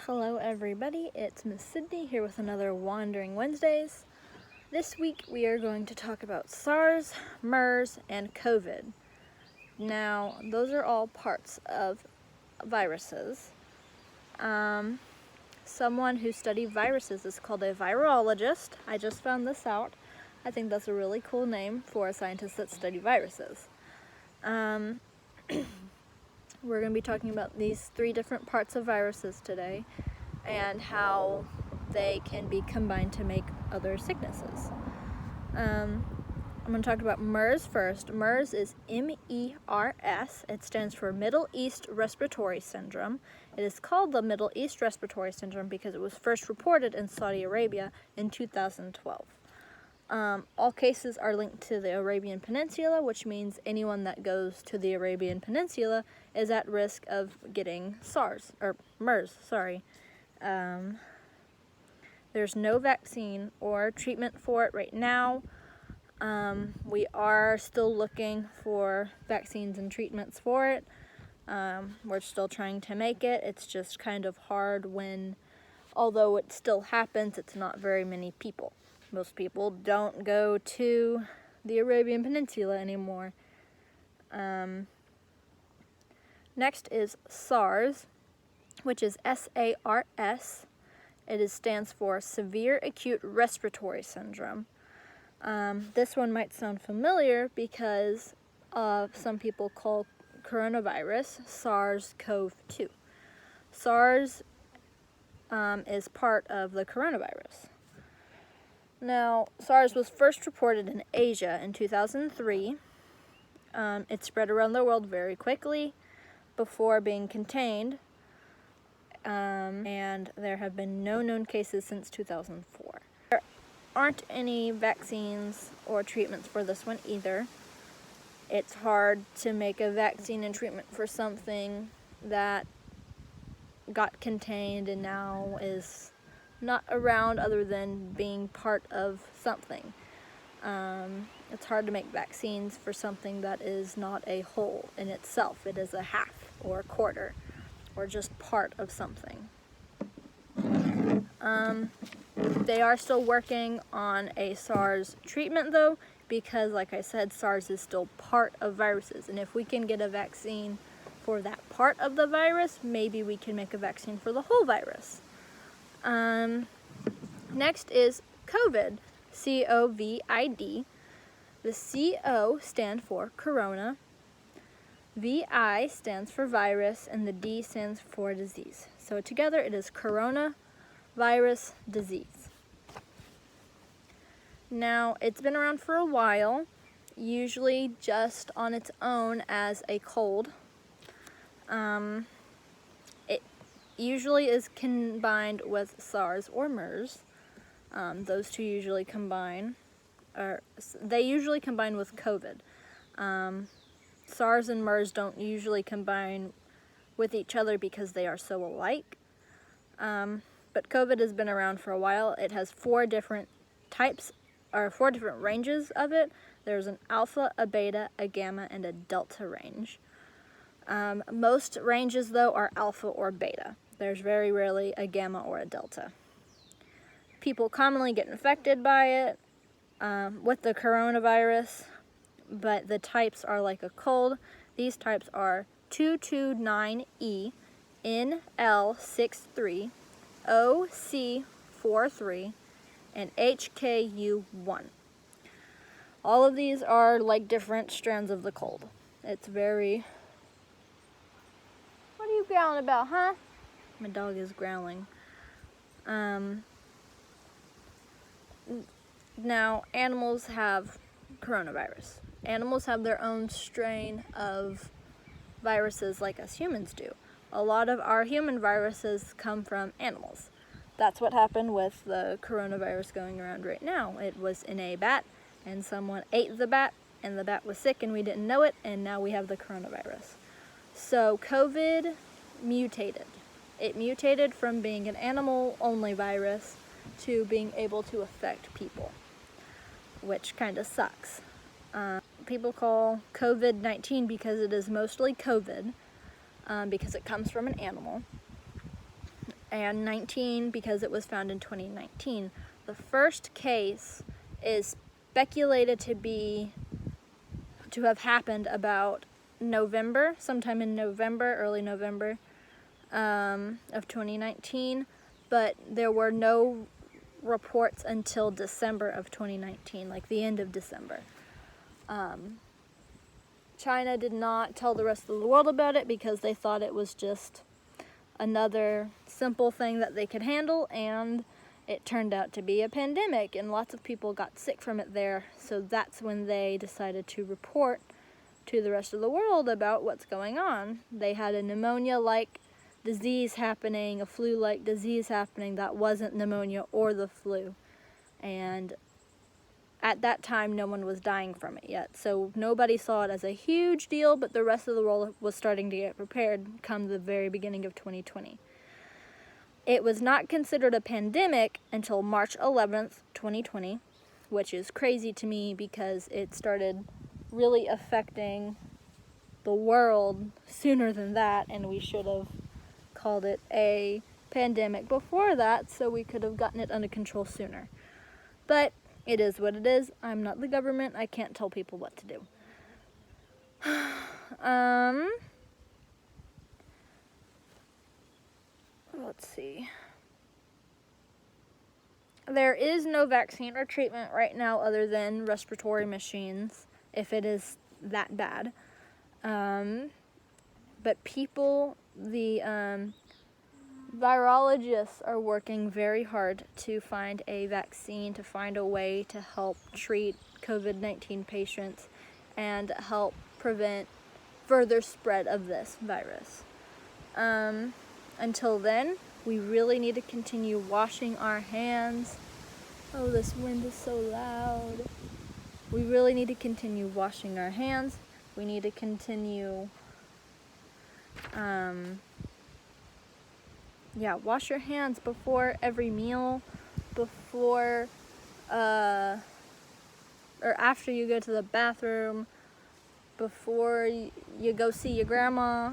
Hello everybody, it's Miss Sydney here with another Wandering Wednesdays. This week we are going to talk about SARS, MERS, and COVID. Now, those are all parts of viruses. Someone who studies viruses is called a virologist. I just found this out. I think that's a really cool name for a scientist that study viruses. We're going to be talking about these three different parts of viruses today and how they can be combined to make other sicknesses. I'm going to talk about MERS first. MERS is MERS. It stands for Middle East Respiratory Syndrome. It is called the Middle East Respiratory Syndrome because it was first reported in Saudi Arabia in 2012. All cases are linked to the Arabian Peninsula, which means anyone that goes to the Arabian Peninsula is at risk of getting MERS. There's no vaccine or treatment for it right now. We are still looking for vaccines and treatments for it. We're still trying to make it. It's just kind of hard when, although it still happens, it's not very many people. Most people don't go to the Arabian Peninsula anymore. Next is SARS, which is SARS. It stands for Severe Acute Respiratory Syndrome. This one might sound familiar because some people call coronavirus SARS-CoV-2. SARS is part of the coronavirus. Now, SARS was first reported in Asia in 2003. It spread around the world very quickly before being contained, and there have been no known cases since 2004. There aren't any vaccines or treatments for this one either. It's hard to make a vaccine and treatment for something that got contained and now is not around other than being part of something. It's hard to make vaccines for something that is not a whole in itself. It is a half or a quarter or just part of something. They are still working on a SARS treatment though, because like I said, SARS is still part of viruses, and if we can get a vaccine for that part of the virus, maybe we can make a vaccine for the whole virus. Next is COVID, COVID. The CO stands for corona, VI stands for virus, and the D stands for disease. So together it is coronavirus disease. Now, it's been around for a while, usually just on its own as a cold. It usually is combined with SARS or MERS. Those two usually combine, or they usually combine with COVID. SARS and MERS don't usually combine with each other because they are so alike. But COVID has been around for a while. It has four different ranges of it. There's an alpha, a beta, a gamma, and a delta range. Most ranges, though, are alpha or beta. There's very rarely a gamma or a delta. People commonly get infected by it with the coronavirus, but the types are like a cold. These types are 229E, NL63, OC43, and HKU1. All of these are like different strands of the cold. It's very... What are you growling about, huh? My dog is growling. Now, animals have coronavirus. Animals have their own strain of viruses like us humans do. A lot of our human viruses come from animals. That's what happened with the coronavirus going around right now. It was in a bat, and someone ate the bat, and the bat was sick, and we didn't know it, and now we have the coronavirus. So COVID mutated. It mutated from being an animal-only virus to being able to affect people, which kind of sucks. People call COVID-19 because it is mostly COVID, because it comes from an animal. and 19 because it was found in 2019. The first case is speculated to have happened about November, sometime in November, early November of 2019, but there were no reports until December of 2019, like the end of December. China did not tell the rest of the world about it because they thought it was just another simple thing that they could handle, and it turned out to be a pandemic, and lots of people got sick from it there. So that's when they decided to report to the rest of the world about what's going on. They had a pneumonia-like disease happening, a flu-like disease happening that wasn't pneumonia or the flu. And at that time, no one was dying from it yet. So nobody saw it as a huge deal, but the rest of the world was starting to get prepared come the very beginning of 2020. It was not considered a pandemic until March 11th, 2020, which is crazy to me because it started really affecting the world sooner than that, and we should have called it a pandemic before that so we could have gotten it under control sooner. But it is what it is. I'm not the government. I can't tell people what to do. Let's see. There is no vaccine or treatment right now other than respiratory machines, if it is that bad. But people, the virologists are working very hard to find a vaccine, to find a way to help treat COVID-19 patients and help prevent further spread of this virus. Until then, we really need to continue washing our hands. Oh, this wind is so loud. We really need to continue washing our hands. We need to continue, wash your hands before every meal, before, or after you go to the bathroom, before you go see your grandma,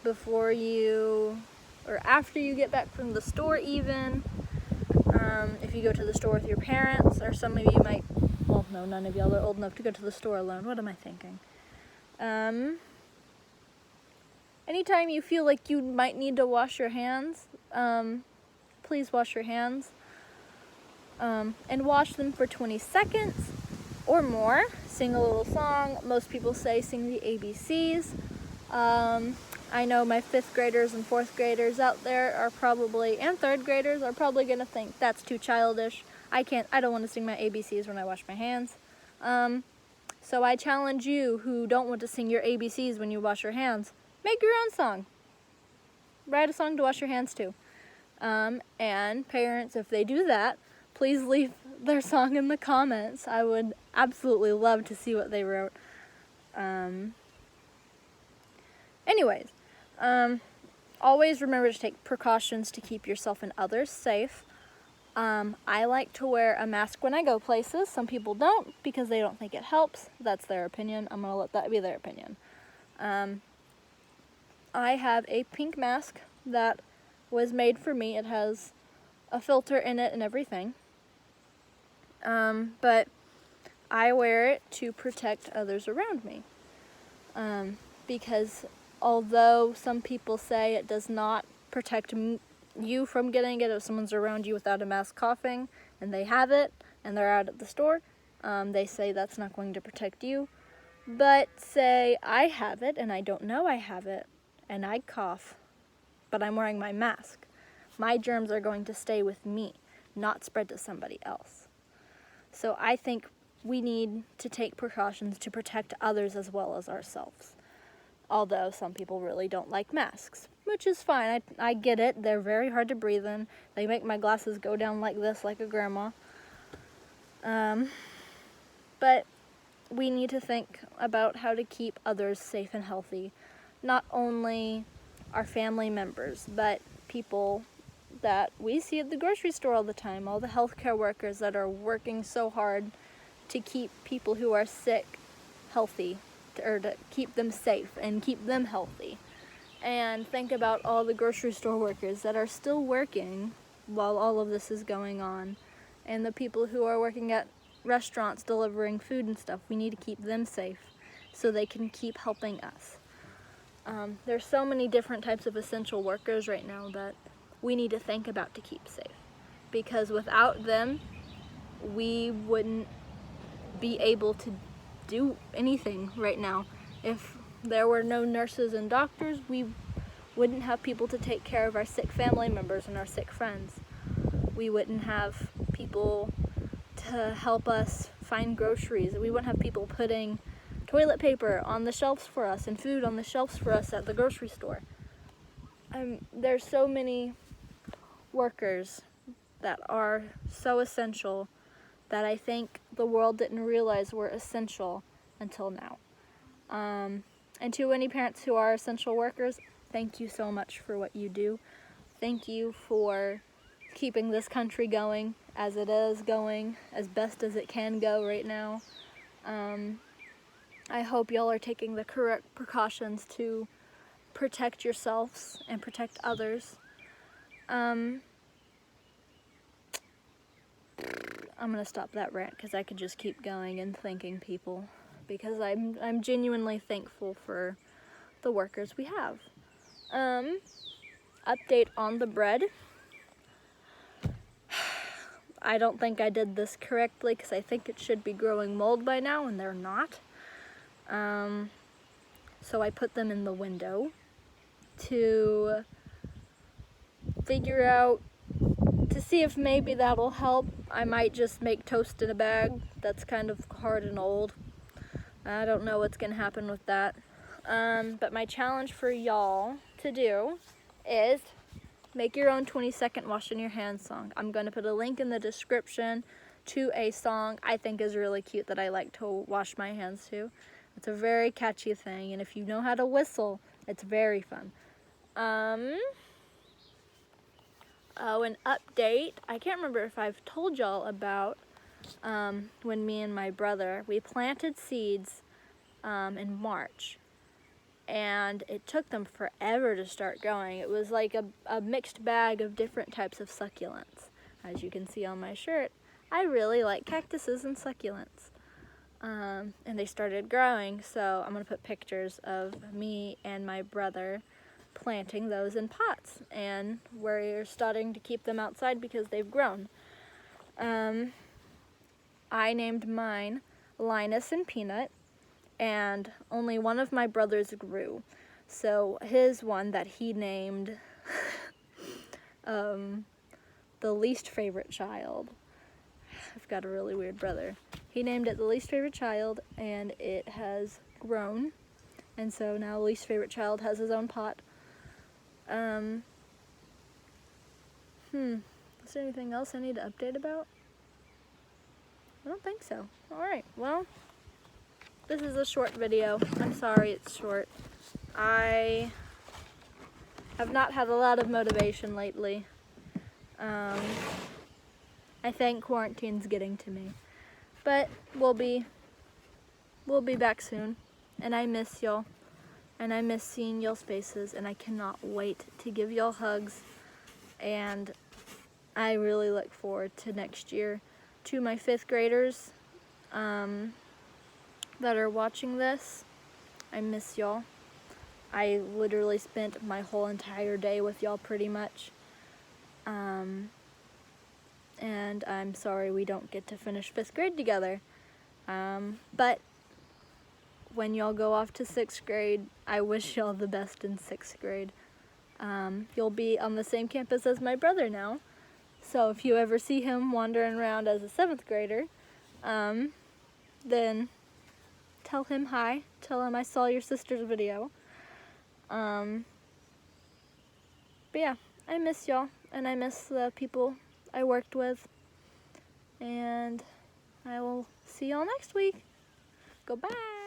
before you, or after you get back from the store even. If you go to the store with your parents, or some of you might, well, no, none of y'all are old enough to go to the store alone. What am I thinking? Anytime you feel like you might need to wash your hands, please wash your hands. And wash them for 20 seconds or more. Sing a little song. Most people say sing the ABCs. I know my 5th graders and 4th graders out there are probably, and 3rd graders are probably going to think that's too childish. I don't want to sing my ABCs when I wash my hands. So I challenge you who don't want to sing your ABCs when you wash your hands, make your own song. Write a song to wash your hands to. And parents, if they do that, please leave their song in the comments. I would absolutely love to see what they wrote. Anyways, always remember to take precautions to keep yourself and others safe. I like to wear a mask when I go places. Some people don't because they don't think it helps. That's their opinion. I'm going to let that be their opinion. I have a pink mask that was made for me. It has a filter in it and everything. But I wear it to protect others around me. Because although some people say it does not protect you from getting it if someone's around you without a mask coughing and they have it and they're out at the store, they say that's not going to protect you. But say I have it and I don't know I have it and I cough, but I'm wearing my mask. My germs are going to stay with me, not spread to somebody else. So I think we need to take precautions to protect others as well as ourselves. Although some people really don't like masks, which is fine. I get it. They're very hard to breathe in. They make my glasses go down like this, like a grandma. But we need to think about how to keep others safe and healthy. Not only our family members, but people that we see at the grocery store all the time. All the healthcare workers that are working so hard to keep people who are sick healthy, or to keep them safe and keep them healthy. and think about all the grocery store workers that are still working while all of this is going on, and the people who are working at restaurants delivering food and stuff. We need to keep them safe so they can keep helping us. There's so many different types of essential workers right now that we need to think about to keep safe, because without them we wouldn't be able to do anything right now. If there were no nurses and doctors, we wouldn't have people to take care of our sick family members and our sick friends. We wouldn't have people to help us find groceries. We wouldn't have people putting toilet paper on the shelves for us and food on the shelves for us at the grocery store. There's so many workers that are so essential that I think the world didn't realize were essential until now. And to any parents who are essential workers, thank you so much for what you do. Thank you for keeping this country going as it is going, as best as it can go right now. I hope y'all are taking the correct precautions to protect yourselves and protect others. I'm gonna stop that rant because I could just keep going and thanking people, because I'm genuinely thankful for the workers we have. Update on the bread. I don't think I did this correctly because I think it should be growing mold by now and they're not. So I put them in the window to figure out, to see if maybe that'll help. I might just make toast in a bag. That's kind of hard and old. I don't know what's gonna happen with that. But my challenge for y'all to do is make your own 20-second washing your hands song. I'm gonna put a link in the description to a song I think is really cute that I like to wash my hands to. It's a very catchy thing, and if you know how to whistle, it's very fun. Oh, an update. I can't remember if I've told y'all about when me and my brother, we planted seeds in March, and it took them forever to start growing. It was like a mixed bag of different types of succulents. As you can see on my shirt, I really like cactuses and succulents. And they started growing, so I'm going to put pictures of me and my brother planting those in pots, and we're starting to keep them outside because they've grown. I named mine Linus and Peanut, and only one of my brothers grew. So his one that he named the least favorite child. I've got a really weird brother. He named it the least favorite child, and it has grown. And so now least favorite child has his own pot. Is there anything else I need to update about? I don't think so. Alright, well, this is a short video. I'm sorry it's short. I have not had a lot of motivation lately. I think quarantine's getting to me. But we'll be back soon. And I miss y'all. And I miss seeing y'all's faces, and I cannot wait to give y'all hugs. And I really look forward to next year. To my 5th graders that are watching this, I miss y'all. I literally spent my whole entire day with y'all pretty much. And I'm sorry we don't get to finish 5th grade together. But when y'all go off to 6th grade, I wish y'all the best in 6th grade. You'll be on the same campus as my brother now. So if you ever see him wandering around as a 7th grader, then tell him hi. Tell him I saw your sister's video. But yeah, I miss y'all, and I miss the people I worked with. And I will see y'all next week. Goodbye.